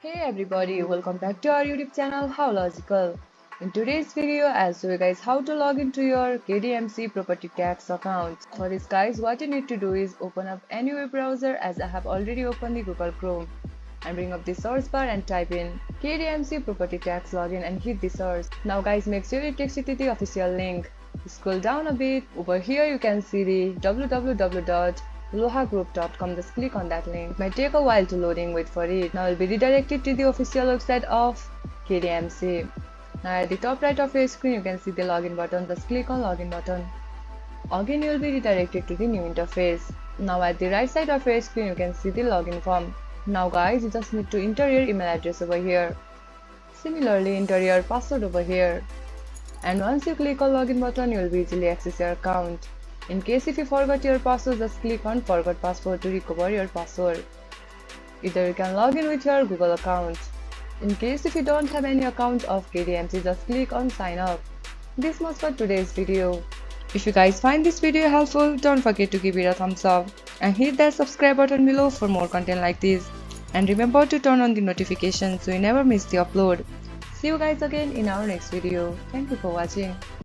Hey everybody, welcome back to our YouTube channel How Logical. In today's video, I'll show you guys how to log into your KDMC Property Tax account. For this guys, what you need to do is open up any web browser as I have already opened the Google Chrome and bring up the search bar and type in KDMC Property Tax login and hit the search. Now guys, make sure it takes you to the official link. Scroll down a bit. Over here you can see the www.lohagroup.com. Just click on that link. It might take a while to loading, wait for it. Now you'll be redirected to the official website of KDMC. Now at the top right of your screen you can see the login button. Just click on login button. Again you will be redirected to the new interface. Now at the right side of your screen you can see the login form. Now guys, you just need to enter your email address over here. Similarly, enter your password over here. And once you click on login button, you will be easily access your account. In case if you forgot your password, just click on forgot password to recover your password. Either you can log in with your Google account. In case if you don't have any account of KDMC, just click on sign up. This much for today's video. If you guys find this video helpful, don't forget to give it a thumbs up and hit that subscribe button below for more content like this. And remember to turn on the notifications so you never miss the upload. See you guys again in our next video. Thank you for watching.